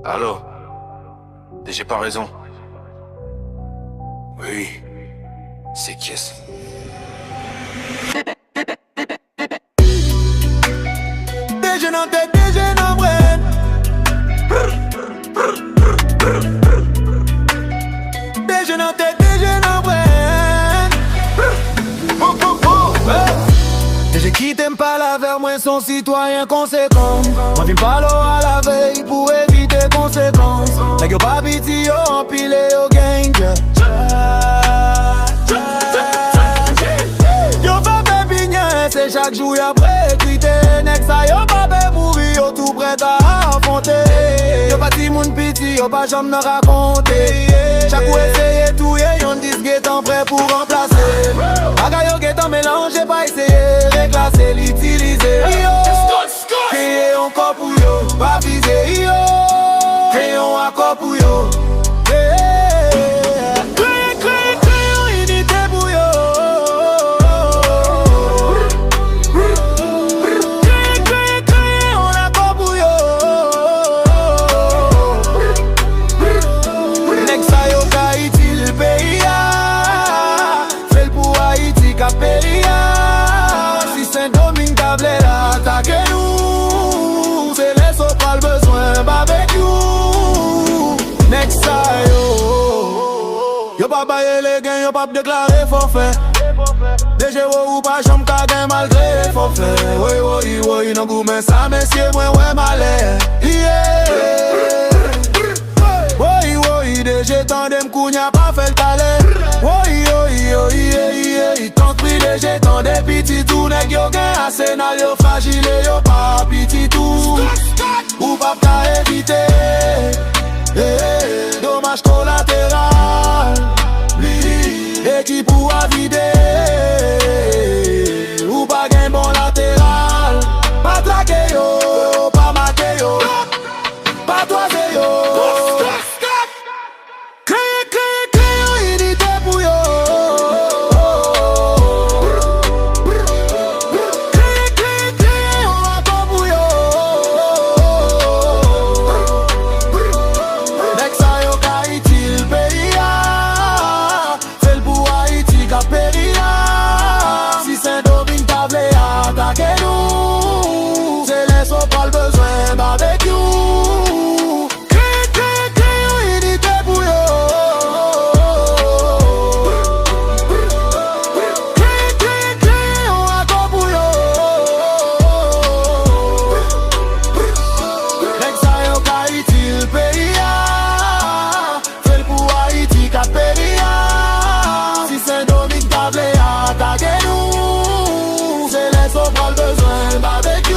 Allô? J'ai pas raison. Oui, c'est Kiss. DG dans tête, DG dans brain. DG dans tête, DG dans brain. DG qui t'aime pas la vers moi, son citoyen conséquent. Moi viens pas l'eau à la veille pour éviter conséquences. Nèg yo pas piti yo empilé yo gang. Yo pas pépinière, c'est chaque jour y'a précrité. Nèg sa yo pas bé mourir, yo tout prêt à affronter. Yo pas ti moun piti, yo pas jamais raconter. Chaque ou essaye tout, yon dis guetan prêt pour remplacer. Bagay yo guetan mélanger, pas essayer reclasser, l'utiliser. Créer encore pour yo, pas viser yo. Créer encore pour yo. Si Saint-Domingue table attaquez-nous, c'est les sauts pas le besoin barbecue. Next time yo pas bailler les gains, yo pas déclarer forfait. DG ou pas chambre ka gain malgré forfait. Oui, non goût mais ça messieurs moi ouais malais. Oui, DG tandem kounya pas fait le calais. Oui, tant pris DG tant des petits tout nèg yo gen arsenal yo fragile yo pas petit tout. Ou pas ta éviter. Dommage collatéral. Équipe ou à vider. Ou pas gen bon latéral. Pas traquer yo, pas mater yo. Pas toiser yo. Si Saint-Domingue table attaquez-nous, c'est les sauts pas le besoin barbecue. Unité pour yo. On encore pour yo. Nèg sa yo ka Haïti le pays a. Fait pour Haïti ka pays a. Si Saint-Domingue table attaquez-nous, c'est les sauts pas le besoin barbecue.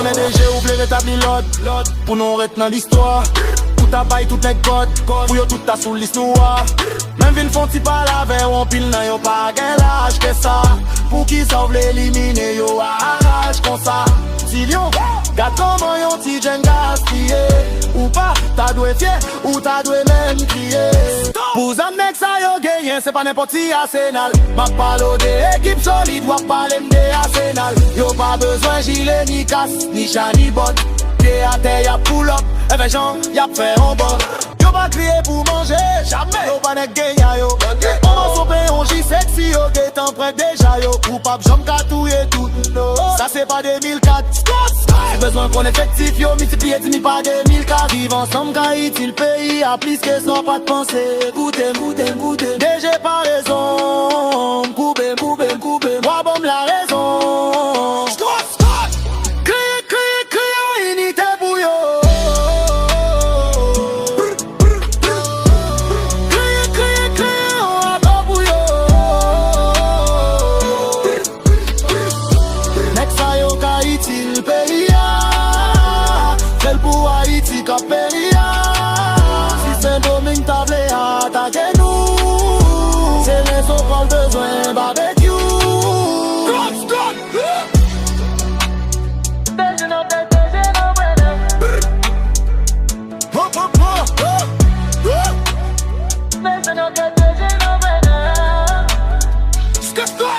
On est DG oublié rétablir l'ordre pour nous retenir l'histoire. Tout a bail, tout n'est code. Pour yo tout a sous l'histoire. Même ville font ti pas la veille, on pile nan yo pas gain l'âge que ça. Pour qui sauve l'éliminer yo arrache comme ça. Si lion, gâte comment yon ti jen gaspillé. Ou pas, t'as doué fier, ou t'as doué même crier. Pour amener que ça yo gagne, c'est pas n'importe qui Arsenal. Ma parle des équipes solides, wap parle des Arsenal. Yo pas besoin gilet, ni casse, ni chat, ni botte. Pied à terre, y'a pull up, et ben Jean, y'a fait en bas. Yo pas crier pour manger, jamais. Yo pas n'être gagne yo. On va souper, on gît sexy yo. T'en prêt déjà yo. Ou pas j'aime qu'à tout et tout. Ça c'est pas 2004. J'ai besoin qu'on effectif yo. Multiplier 10 000 par 2004. Vivre ensemble Haïti le pays a plus que ça pas de penser. Écoutez. DG pas raison. Coupez. Moi bon la raison. Si Saint-Domingue table attaquez-nous, c'est les sauts pas le besoin barbecue. Stop.